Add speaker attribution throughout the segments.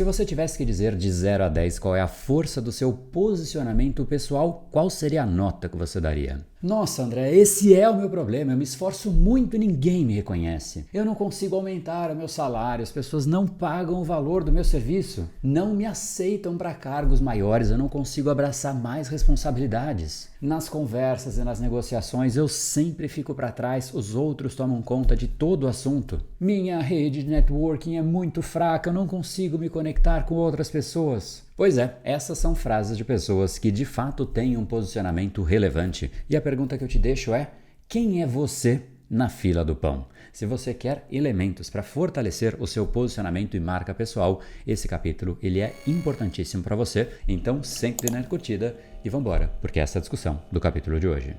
Speaker 1: Se você tivesse que dizer de 0 a 10 qual é a força do seu posicionamento pessoal, qual seria a nota que você daria? Nossa, André, esse é o meu problema. Eu me esforço muito e ninguém me reconhece. Eu não consigo aumentar o meu salário, as pessoas não pagam o valor do meu serviço, não me aceitam para cargos maiores, eu não consigo abraçar mais responsabilidades. Nas conversas e nas negociações eu sempre fico para trás, os outros tomam conta de todo o assunto. Minha rede de networking é muito fraca, eu não consigo me conectar com outras pessoas. Pois é, essas são frases de pessoas que de fato têm um posicionamento relevante. E a pergunta que eu te deixo é: quem é você na fila do pão? Se você quer elementos para fortalecer o seu posicionamento e marca pessoal, esse capítulo ele é importantíssimo para você. Então sempre na curtida e vambora, porque essa é a discussão do capítulo de hoje.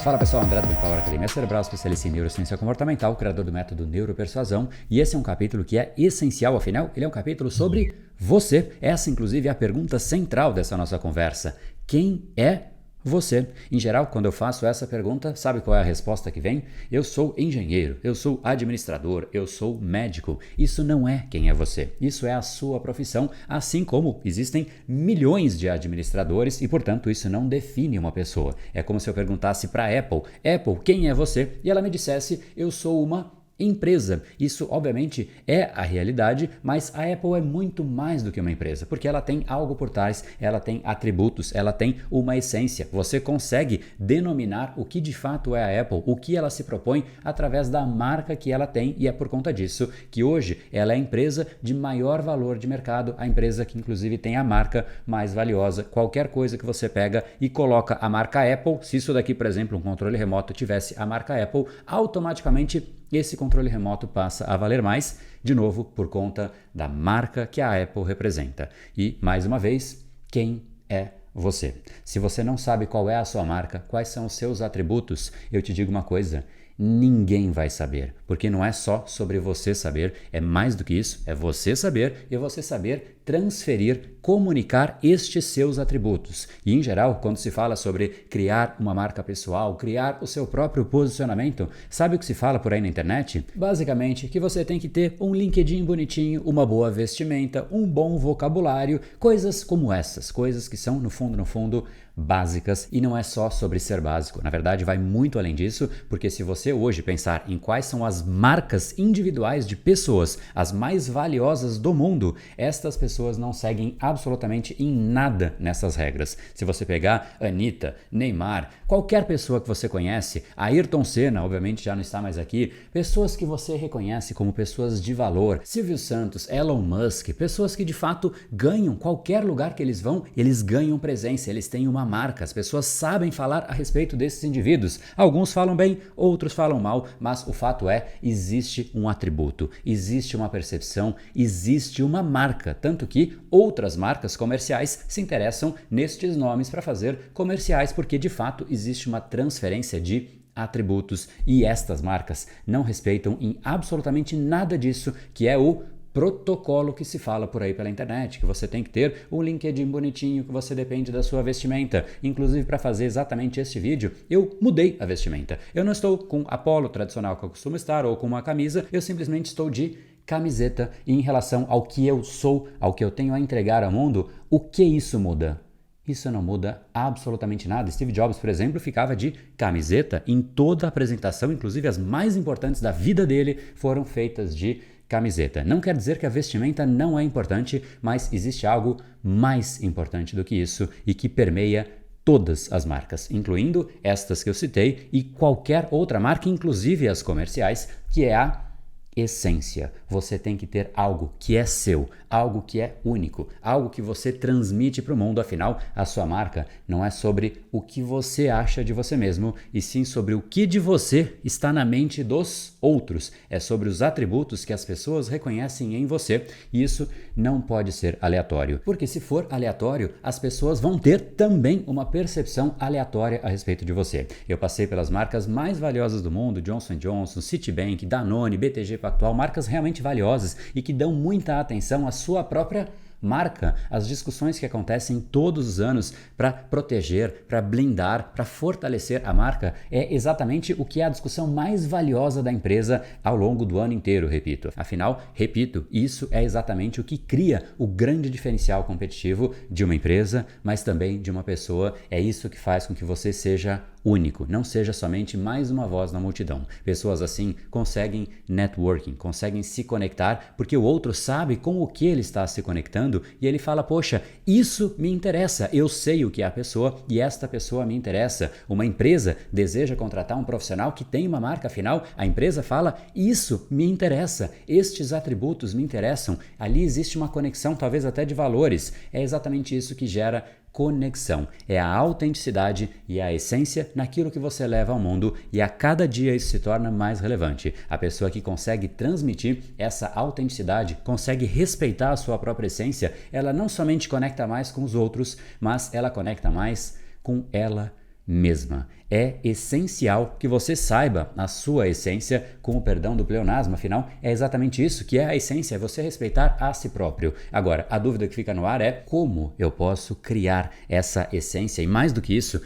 Speaker 1: Fala pessoal, André do Empower Academia Cerebral, especialista em neurociência comportamental, criador do método Neuropersuasão, e esse é um capítulo que é essencial, afinal, ele é um capítulo sobre você. Essa, inclusive, é a pergunta central dessa nossa conversa. Quem é você? Em geral, quando eu faço essa pergunta, sabe qual é a resposta que vem? Eu sou engenheiro, eu sou administrador, eu sou médico. Isso não é quem é você. Isso é a sua profissão, assim como existem milhões de administradores e, portanto, isso não define uma pessoa. É como se eu perguntasse para a Apple, quem é você? E ela me dissesse, eu sou uma empresa. Isso, obviamente, é a realidade, mas a Apple é muito mais do que uma empresa, porque ela tem algo por trás, ela tem atributos, ela tem uma essência. Você consegue denominar o que de fato é a Apple, o que ela se propõe através da marca que ela tem, e é por conta disso que hoje ela é a empresa de maior valor de mercado, a empresa que inclusive tem a marca mais valiosa. Qualquer coisa que você pega e coloca a marca Apple, se isso daqui, por exemplo, um controle remoto tivesse a marca Apple, automaticamente esse controle remoto passa a valer mais, de novo, por conta da marca que a Apple representa. E, mais uma vez, quem é você? Se você não sabe qual é a sua marca, quais são os seus atributos, eu te digo uma coisa: ninguém vai saber, porque não é só sobre você saber, é mais do que isso, é você saber e você saber transferir, comunicar estes seus atributos. E em geral, quando se fala sobre criar uma marca pessoal, criar o seu próprio posicionamento, sabe o que se fala por aí na internet? Basicamente que você tem que ter um LinkedIn bonitinho, uma boa vestimenta, um bom vocabulário, coisas como essas, coisas que são no fundo, básicas, e não é só sobre ser básico. Na verdade, vai muito além disso, porque se você hoje pensar em quais são as marcas individuais de pessoas, as mais valiosas do mundo, estas pessoas não seguem absolutamente em nada nessas regras. Se você pegar Anitta, Neymar, qualquer pessoa que você conhece, Ayrton Senna, obviamente já não está mais aqui, pessoas que você reconhece como pessoas de valor, Silvio Santos, Elon Musk, pessoas que de fato ganham, qualquer lugar que eles vão, eles ganham presença, eles têm uma marca, as pessoas sabem falar a respeito desses indivíduos. Alguns falam bem, outros falam mal, mas o fato é, existe um atributo, existe uma percepção, existe uma marca, tanto que outras marcas comerciais se interessam nestes nomes para fazer comerciais, porque de fato existe uma transferência de atributos e estas marcas não respeitam em absolutamente nada disso, que é o protocolo que se fala por aí pela internet, que você tem que ter um LinkedIn bonitinho, que você depende da sua vestimenta. Inclusive, para fazer exatamente este vídeo, eu mudei a vestimenta. Eu não estou com a polo tradicional que eu costumo estar ou com uma camisa, eu simplesmente estou de camiseta. E em relação ao que eu sou, ao que eu tenho a entregar ao mundo, o que isso muda? Isso não muda absolutamente nada. Steve Jobs, por exemplo, ficava de camiseta em toda a apresentação, inclusive as mais importantes da vida dele foram feitas de camiseta. Não quer dizer que a vestimenta não é importante, mas existe algo mais importante do que isso e que permeia todas as marcas, incluindo estas que eu citei e qualquer outra marca, inclusive as comerciais, que é a essência. Você tem que ter algo que é seu, algo que é único, algo que você transmite para o mundo. Afinal, a sua marca não é sobre o que você acha de você mesmo, e sim sobre o que de você está na mente dos outros. É sobre os atributos que as pessoas reconhecem em você, e isso não pode ser aleatório, porque se for aleatório, as pessoas vão ter também uma percepção aleatória a respeito de você. Eu passei pelas marcas mais valiosas do mundo, Johnson & Johnson, Citibank, Danone, BTG Pactual, marcas realmente valiosas e que dão muita atenção à sua própria Marca, as discussões que acontecem todos os anos para proteger, para blindar, para fortalecer a marca, é exatamente o que é a discussão mais valiosa da empresa ao longo do ano inteiro, repito. Afinal, repito, isso é exatamente o que cria o grande diferencial competitivo de uma empresa, mas também de uma pessoa. É isso que faz com que você seja único, não seja somente mais uma voz na multidão. Pessoas assim conseguem networking, conseguem se conectar porque o outro sabe com o que ele está se conectando e ele fala, poxa, isso me interessa, eu sei o que é a pessoa e esta pessoa me interessa. Uma empresa deseja contratar um profissional que tem uma marca, afinal, a empresa fala, isso me interessa, estes atributos me interessam. Ali existe uma conexão, talvez até de valores. É exatamente isso que gera conexão, é a autenticidade e a essência naquilo que você leva ao mundo, e a cada dia isso se torna mais relevante. A pessoa que consegue transmitir essa autenticidade, consegue respeitar a sua própria essência, ela não somente conecta mais com os outros, mas ela conecta mais com ela mesma. É essencial que você saiba a sua essência, com o perdão do pleonasmo, afinal, é exatamente isso que é a essência, é você respeitar a si próprio. Agora, a dúvida que fica no ar é como eu posso criar essa essência e, mais do que isso,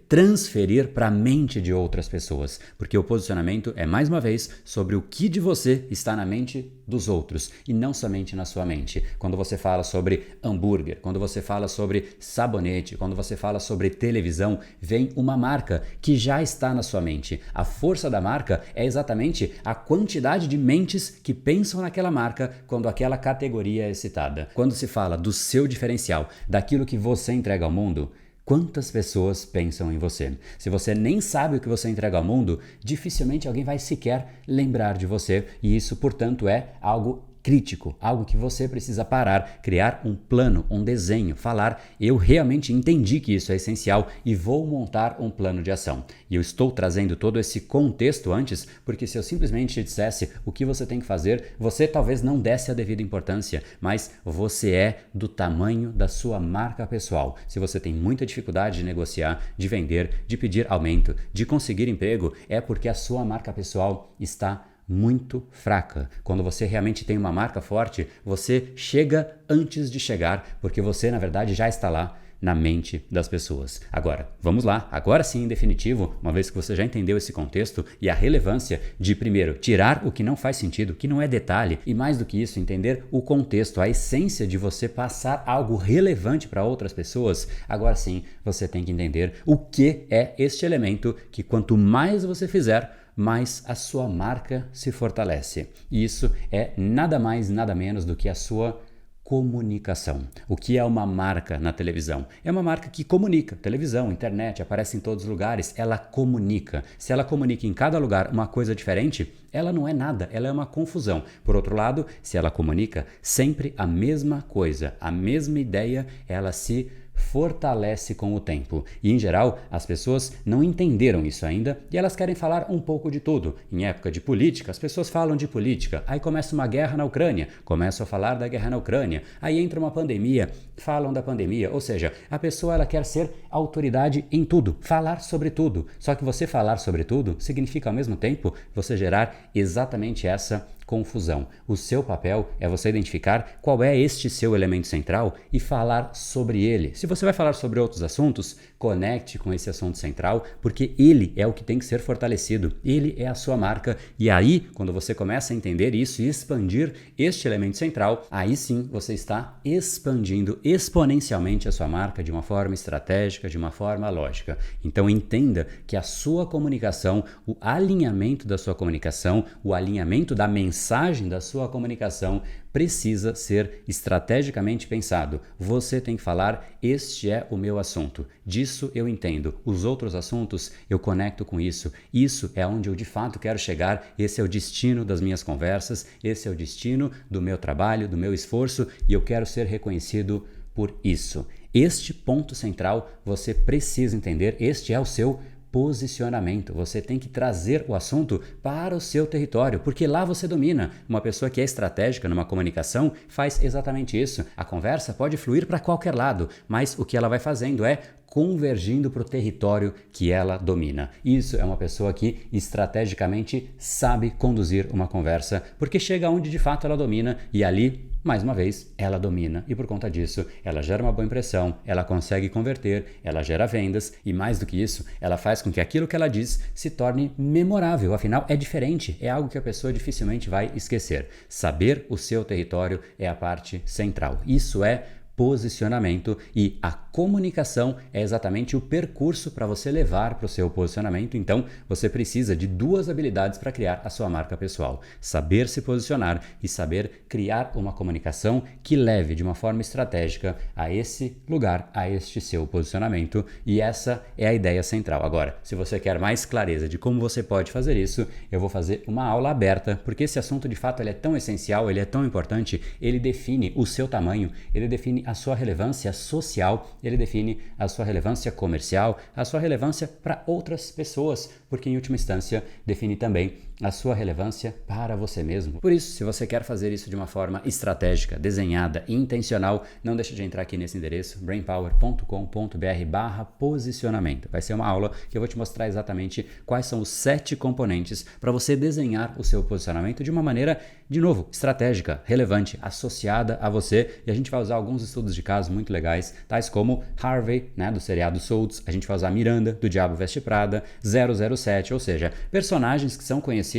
Speaker 1: transferir para a mente de outras pessoas, porque o posicionamento é, mais uma vez, sobre o que de você está na mente dos outros e não somente na sua mente. Quando você fala sobre hambúrguer, quando você fala sobre sabonete, quando você fala sobre televisão, vem uma marca que já está na sua mente. A força da marca é exatamente a quantidade de mentes que pensam naquela marca quando aquela categoria é citada. Quando se fala do seu diferencial, daquilo que você entrega ao mundo, quantas pessoas pensam em você? Se você nem sabe o que você entrega ao mundo, dificilmente alguém vai sequer lembrar de você, e isso, portanto, é algo crítico, algo que você precisa parar, criar um plano, um desenho, falar, eu realmente entendi que isso é essencial e vou montar um plano de ação. E eu estou trazendo todo esse contexto antes, porque se eu simplesmente te dissesse o que você tem que fazer, você talvez não desse a devida importância, mas você é do tamanho da sua marca pessoal. Se você tem muita dificuldade de negociar, de vender, de pedir aumento, de conseguir emprego, é porque a sua marca pessoal está muito fraca. Quando você realmente tem uma marca forte, você chega antes de chegar, porque você, na verdade, já está lá na mente das pessoas. Agora, vamos lá. Agora sim, em definitivo, uma vez que você já entendeu esse contexto e a relevância de, primeiro, tirar o que não faz sentido, que não é detalhe, e mais do que isso, entender o contexto, a essência de você passar algo relevante para outras pessoas, agora sim, você tem que entender o que é este elemento que, quanto mais você fizer, mais a sua marca se fortalece. E isso é nada mais, nada menos do que a sua comunicação. O que é uma marca na televisão? É uma marca que comunica. Televisão, internet, aparece em todos os lugares, ela comunica. Se ela comunica em cada lugar uma coisa diferente, ela não é nada, ela é uma confusão. Por outro lado, se ela comunica sempre a mesma coisa, a mesma ideia, ela se fortalece com o tempo. E, em geral, as pessoas não entenderam isso ainda e elas querem falar um pouco de tudo. Em época de política, as pessoas falam de política. Aí começa uma guerra na Ucrânia, começam a falar da guerra na Ucrânia. Aí entra uma pandemia, falam da pandemia. Ou seja, a pessoa ela quer ser autoridade em tudo, falar sobre tudo. Só que você falar sobre tudo significa, ao mesmo tempo, você gerar exatamente essa confusão. O seu papel é você identificar qual é este seu elemento central e falar sobre ele. Se você vai falar sobre outros assuntos, conecte com esse assunto central, porque ele é o que tem que ser fortalecido. Ele é a sua marca. E aí, quando você começa a entender isso e expandir este elemento central, aí sim você está expandindo exponencialmente a sua marca de uma forma estratégica, de uma forma lógica. Então entenda que a sua comunicação, o alinhamento da sua comunicação, o alinhamento da mensagem da sua comunicação precisa ser estrategicamente pensado. Você tem que falar, este é o meu assunto, disso eu entendo, os outros assuntos eu conecto com isso, isso é onde eu de fato quero chegar, esse é o destino das minhas conversas, esse é o destino do meu trabalho, do meu esforço e eu quero ser reconhecido por isso. Este ponto central você precisa entender, este é o seu posicionamento. Você tem que trazer o assunto para o seu território, porque lá você domina. Uma pessoa que é estratégica numa comunicação faz exatamente isso. A conversa pode fluir para qualquer lado, mas o que ela vai fazendo é convergindo para o território que ela domina. Isso é uma pessoa que estrategicamente sabe conduzir uma conversa, porque chega onde de fato ela domina e ali mais uma vez, ela domina e por conta disso, ela gera uma boa impressão, ela consegue converter, ela gera vendas e mais do que isso, ela faz com que aquilo que ela diz se torne memorável, afinal é diferente, é algo que a pessoa dificilmente vai esquecer. Saber o seu território é a parte central. Isso é posicionamento e a comunicação é exatamente o percurso para você levar para o seu posicionamento. Então, você precisa de duas habilidades para criar a sua marca pessoal: saber se posicionar e saber criar uma comunicação que leve de uma forma estratégica a esse lugar, a este seu posicionamento. E essa é a ideia central. Agora, se você quer mais clareza de como você pode fazer isso, eu vou fazer uma aula aberta, porque esse assunto de fato ele é tão essencial, ele é tão importante, ele define o seu tamanho, ele define a sua relevância social, ele define a sua relevância comercial, a sua relevância para outras pessoas, porque em última instância define também a sua relevância para você mesmo. Por isso, se você quer fazer isso de uma forma estratégica, desenhada e intencional, não deixe de entrar aqui nesse endereço, brainpower.com.br/posicionamento. Vai ser uma aula que eu vou te mostrar exatamente quais são os 7 componentes para você desenhar o seu posicionamento de uma maneira, de novo, estratégica, relevante, associada a você. E a gente vai usar alguns estudos de casos muito legais, tais como Harvey, do seriado Suits, a gente vai usar Miranda, do Diabo Veste Prada, 007, ou seja, personagens que são conhecidos,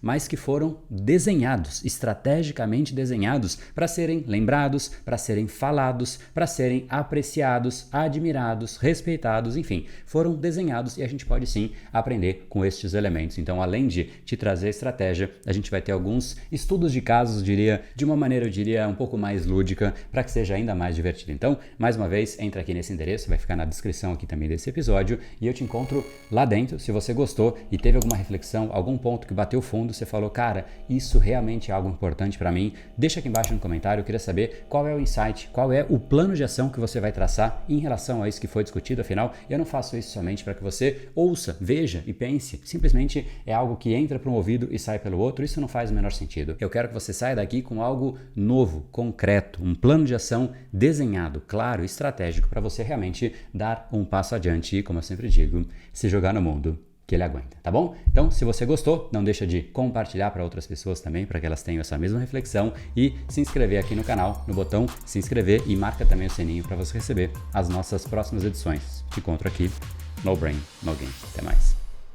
Speaker 1: mas que foram desenhados, estrategicamente desenhados para serem lembrados, para serem falados, para serem apreciados, admirados, respeitados, enfim, foram desenhados e a gente pode sim aprender com estes elementos. Então, além de te trazer estratégia, a gente vai ter alguns estudos de casos, de uma maneira, eu diria, um pouco mais lúdica, para que seja ainda mais divertido. Então, mais uma vez, entra aqui nesse endereço, vai ficar na descrição aqui também desse episódio e eu te encontro lá dentro. Se você gostou e teve alguma reflexão, algum ponto que bateu fundo, você falou, cara, isso realmente é algo importante para mim, deixa aqui embaixo no comentário. Eu queria saber qual é o insight, qual é o plano de ação que você vai traçar em relação a isso que foi discutido. Afinal, eu não faço isso somente para que você ouça, veja e pense, simplesmente é algo que entra para um ouvido e sai pelo outro. Isso não faz o menor sentido. Eu quero que você saia daqui com algo novo, concreto, um plano de ação desenhado, claro, estratégico, para você realmente dar um passo adiante e, como eu sempre digo, se jogar no mundo que ele aguenta, tá bom? Então, se você gostou, não deixa de compartilhar para outras pessoas também, para que elas tenham essa mesma reflexão e se inscrever aqui no canal, no botão se inscrever e marca também o sininho para você receber as nossas próximas edições. Te encontro aqui, No Brain, No Game. Até mais.